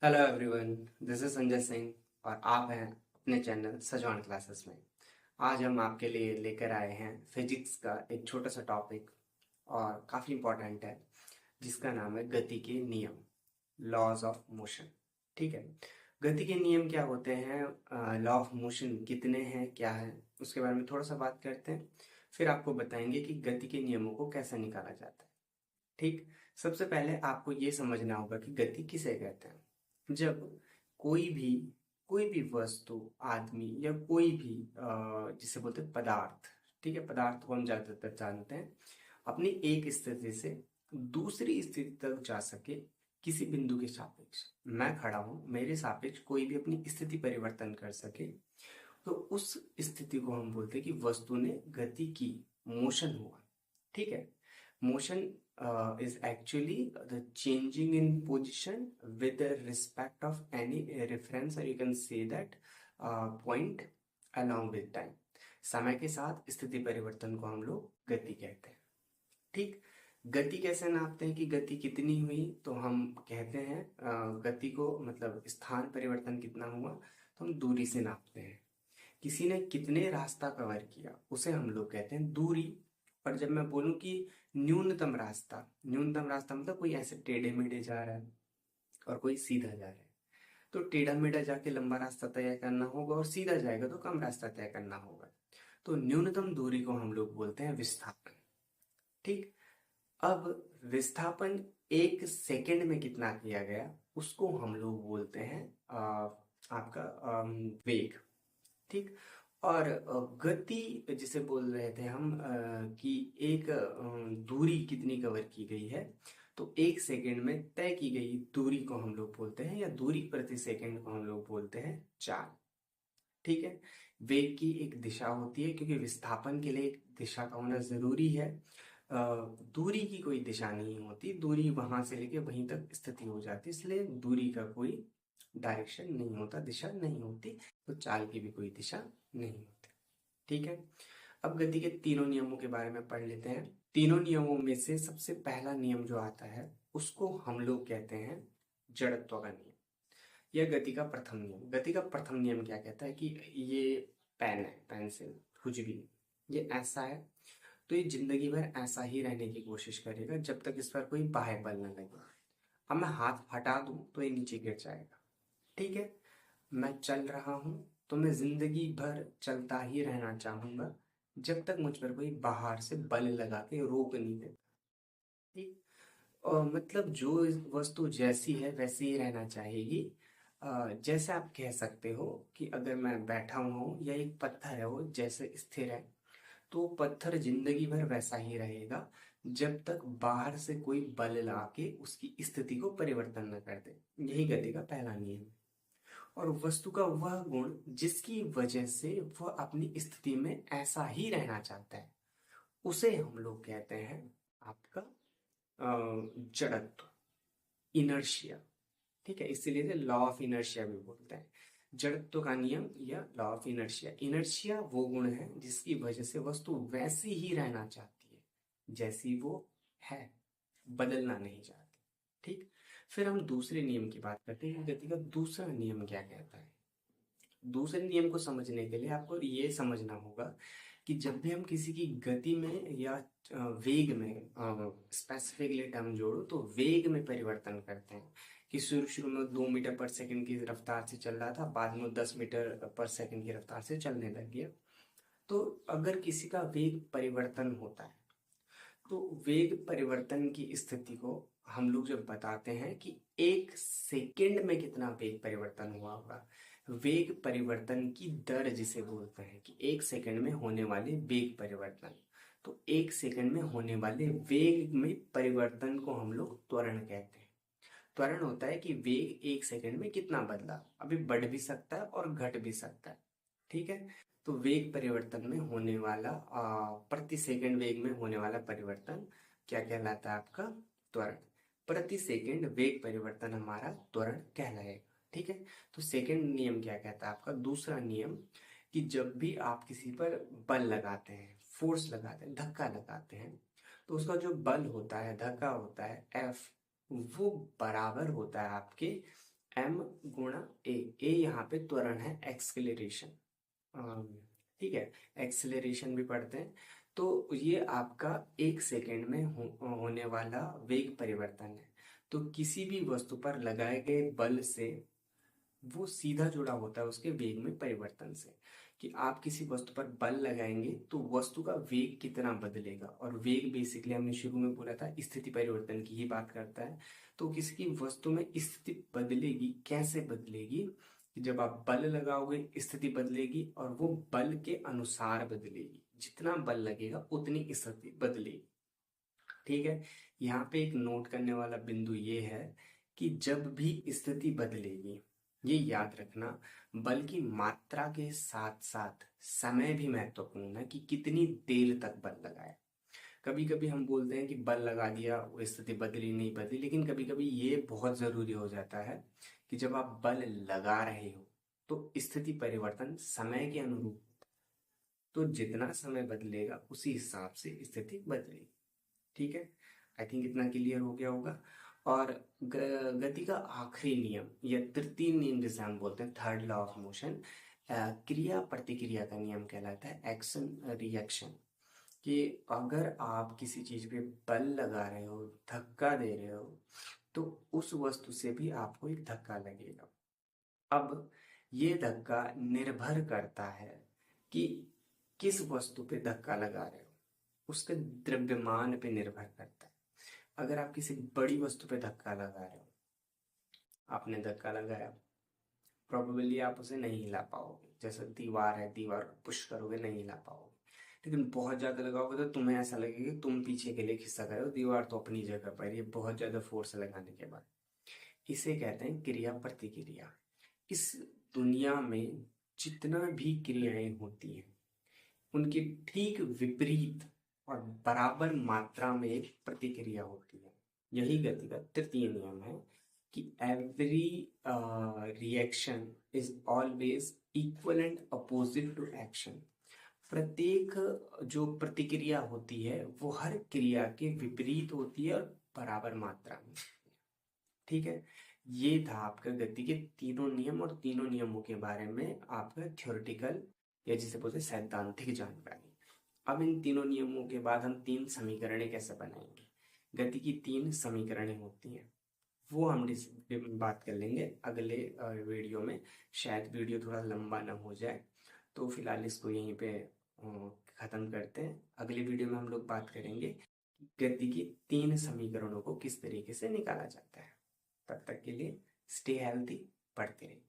Hello everyone, this is Sanjay Singh और आप हैं अपने चैनल सजवान क्लासेस में। आज हम आपके लिए लेकर आए हैं फिजिक्स का एक छोटा सा टॉपिक और काफ़ी इम्पोर्टेंट है, जिसका नाम है गति के नियम, लॉज ऑफ मोशन। ठीक है, गति के नियम क्या होते हैं, लॉ ऑफ मोशन कितने हैं, क्या है, उसके बारे में थोड़ा सा बात करते हैं। फिर आपको बताएंगे कि गति के नियमों को कैसे निकाला जाता है। ठीक, सबसे पहले आपको ये समझना होगा कि गति किसे कहते हैं। जब कोई भी कोई भी वस्तु, आदमी या कोई भी जिसे बोलते हैं पदार्थ, ठीक है, पदार्थ को हम ज्यादातर जानते हैं, अपनी एक स्थिति से दूसरी स्थिति तक जा सके किसी बिंदु के सापेक्ष। मैं खड़ा हूं, मेरे सापेक्ष कोई भी अपनी स्थिति परिवर्तन कर सके, तो उस स्थिति को हम बोलते हैं कि वस्तु ने गति की, मोशन हुआ। ठीक है, motion is actually the changing in position with respect of any reference, or you can say that point along with time। समय के साथ स्थिति परिवर्तन को हम लोग गति कहते हैं। ठीक, गति कैसे नापते हैं कि गति कितनी हुई, तो हम कहते हैं गति को, मतलब स्थान परिवर्तन कितना हुआ, तो हम दूरी से नापते हैं। किसी ने कितने रास्ता कवर किया, उसे हम लोग कहते हैं दूरी। पर जब मैं बोलूं कि न्यूनतम रास्ता, न्यूनतम रास्ता मतलब कोई ऐसे टेढ़े मेढ़े जा रहा है और कोई सीधा जा रहा है, तो टेढ़ा मेढ़ा जाके लंबा रास्ता तय करना होगा और सीधा जाएगा तो कम रास्ता तय करना होगा। तो न्यूनतम दूरी को हम लोग बोलते हैं विस्थापन। ठीक, अब विस्थापन एक सेकंड में कितना किया गया, उसको हम लोग बोलते हैं आपका वेग। ठीक, और गति जिसे बोल रहे थे हम, कि एक दूरी कितनी कवर की गई है, तो एक सेकंड में तय की गई दूरी को हम लोग बोलते हैं, या दूरी प्रति सेकंड को हम लोग बोलते हैं चाल। ठीक है, वेग की एक दिशा होती है, क्योंकि विस्थापन के लिए एक दिशा का होना जरूरी है। दूरी की कोई दिशा नहीं होती, दूरी वहां से लेके वहीं तक स्थिति हो जाती है, इसलिए दूरी का कोई डायरेक्शन नहीं होता, दिशा नहीं होती, तो चाल की भी कोई दिशा नहीं होती। ठीक है, अब गति के तीनों नियमों के बारे में पढ़ लेते हैं। तीनों नियमों में से सबसे पहला नियम जो आता है, उसको हम लोग कहते हैं जड़त्व का नियम। यह गति का प्रथम नियम। गति का प्रथम नियम क्या कहता है कि ये पेन है, पेंसिल, कुछ भी, ये ऐसा है, तो ये जिंदगी भर ऐसा ही रहने की कोशिश करेगा जब तक इस पर कोई बाह्य बल न लगे। अब मैं हाथ हटा दूं तो ये नीचे गिर जाएगा। ठीक है, मैं चल रहा हूं, तो मैं जिंदगी भर चलता ही रहना चाहूंगा जब तक मुझ पर कोई बाहर से बल लगा के रोक नहीं देता। ठीक, और मतलब जो वस्तु जैसी है वैसी ही रहना चाहेगी। जैसे आप कह सकते हो कि अगर मैं बैठा हुआ हूँ या एक पत्थर है, वो जैसे स्थिर है, तो पत्थर जिंदगी भर वैसा ही रहेगा जब तक बाहर से कोई बल लगा के उसकी स्थिति को परिवर्तन न कर दे। यही गति का पहला नियम है। और वस्तु का वह गुण जिसकी वजह से वह अपनी स्थिति में ऐसा ही रहना चाहता है, उसे हम लोग कहते हैं आपका जड़त्व, इनर्शिया। ठीक है, इसीलिए लॉ ऑफ इनर्शिया भी बोलते हैं। जड़त्व का नियम या लॉ ऑफ इनर्शिया। इनर्शिया वो गुण है जिसकी वजह से वस्तु वैसी ही रहना चाहती है जैसी वो है, बदलना नहीं चाहती। ठीक, फिर हम दूसरे नियम की बात करते हैं, गति का दूसरा नियम क्या कहता है। दूसरे नियम को समझने के लिए आपको ये समझना होगा कि जब भी हम किसी की गति में या वेग में, स्पेसिफिकली टर्म जोड़ो तो वेग में परिवर्तन करते हैं, कि शुरू शुरू में 2 मीटर पर सेकंड की रफ्तार से चल रहा था, बाद में 10 मीटर पर सेकंड की रफ्तार से चलने लग गया। तो अगर किसी का वेग परिवर्तन होता है, तो वेग परिवर्तन की स्थिति को हम लोग जब बताते हैं कि एक सेकंड में कितना वेग परिवर्तन हुआ होगा, वेग परिवर्तन की दर जिसे बोलते हैं, कि एक सेकंड में होने वाले वेग परिवर्तन, तो एक सेकंड में होने वाले वेग में परिवर्तन को हम लोग त्वरण कहते हैं। त्वरण होता है कि वेग एक सेकंड में कितना बदला, अभी बढ़ भी सकता है और घट भी सकता है। ठीक है, तो वेग परिवर्तन में होने वाला, प्रति सेकंड वेग में होने वाला परिवर्तन क्या कहलाता है, आपका त्वरण। प्रति सेकंड वेग परिवर्तन हमारा त्वरण कहलाएगा। ठीक है, तो सेकंड नियम क्या कहता है, आपका दूसरा नियम, कि जब भी आप किसी पर बल लगाते हैं, फोर्स लगाते हैं, धक्का लगाते हैं, तो उसका जो बल होता है, धक्का होता है, एफ, वो बराबर होता है आपके m गुणा ए यहाँ पे त्वरण है, एक्सेलरेशन। ठीक है, एक्सेलरेशन भी पढ़ते हैं। तो ये आपका 1 सेकेंड में होने वाला वेग परिवर्तन है। तो किसी भी वस्तु पर लगाए गए बल से वो सीधा जुड़ा होता है उसके वेग में परिवर्तन से, कि आप किसी वस्तु पर बल लगाएंगे तो वस्तु का वेग कितना बदलेगा। और वेग बेसिकली हमने शुरू में बोला था स्थिति परिवर्तन की ही बात करता है। तो किसी की वस्तु में स्थिति बदलेगी, कैसे बदलेगी, कि जब आप बल लगाओगे स्थिति बदलेगी, और वो बल के अनुसार बदलेगी, जितना बल लगेगा उतनी स्थिति बदलेगी। ठीक है, यहाँ पे एक नोट करने वाला बिंदु ये है कि जब भी स्थिति बदलेगी, ये याद रखना, बल की मात्रा के साथ साथ समय भी महत्वपूर्ण है कि कितनी देर तक बल लगाया। कभी कभी हम बोलते हैं कि बल लगा दिया, वो स्थिति बदली नहीं बदली, लेकिन कभी कभी ये बहुत जरूरी हो जाता है कि जब आप बल लगा रहे हो तो स्थिति परिवर्तन समय के अनुरूप, तो जितना समय बदलेगा उसी हिसाब से स्थिति बदलेगी। ठीक है, आई थिंक इतना क्लियर हो गया होगा। और गति का आखिरी नियम या तृतीय नियम जिसे हम बोलते हैं, थर्ड लॉ ऑफ मोशन, क्रिया प्रतिक्रिया का नियम कहलाता है, एक्शन रिएक्शन। कि अगर आप किसी चीज पे बल लगा रहे हो, धक्का दे रहे हो, तो उस वस्तु से भी आपको एक धक्का लगेगा। अब ये धक्का निर्भर करता है कि किस वस्तु पे धक्का लगा रहे हो, उसके द्रव्यमान पे निर्भर करता है। अगर आप किसी बड़ी वस्तु पे धक्का लगा रहे हो, आपने धक्का लगाया, प्रोबेबली आप उसे नहीं हिला पाओगे। जैसे दीवार है, दीवार को पुश करोगे नहीं हिला पाओगे। लेकिन बहुत ज्यादा लगाओगे तो तुम्हें ऐसा लगेगा कि तुम पीछे के लिए खिसक रहे हो, दीवार तो अपनी जगह पर है, बहुत ज्यादा फोर्स लगाने के बाद। इसे कहते हैं क्रिया प्रतिक्रिया। इस दुनिया में जितना भी क्रियाएं होती हैं उनके ठीक विपरीत और बराबर मात्रा में एक प्रतिक्रिया होती है। यही गति का तृतीय नियम है कि every reaction is always equal and opposite to action. प्रत्येक जो प्रतिक्रिया होती है वो हर क्रिया के विपरीत होती है और बराबर मात्रा में। ठीक है, ये था आपका गति के तीनों नियम, और तीनों नियमों के बारे में आपका थ्योरेटिकल या जिसे बोलते हैं सैद्धांतिक जानकारी। अब इन तीनों नियमों के बाद हम 3 समीकरणें कैसे बनाएंगे। गति की 3 समीकरणें होती हैं, वो हम बात कर लेंगे अगले वीडियो में। शायद वीडियो थोड़ा लंबा ना हो जाए, तो फिलहाल इसको यहीं पे खत्म करते हैं। अगले वीडियो में हम लोग बात करेंगे कि गति की 3 समीकरणों को किस तरीके से निकाला जाता है। तब तक के लिए स्टे हेल्थी, पढ़ते रहिए।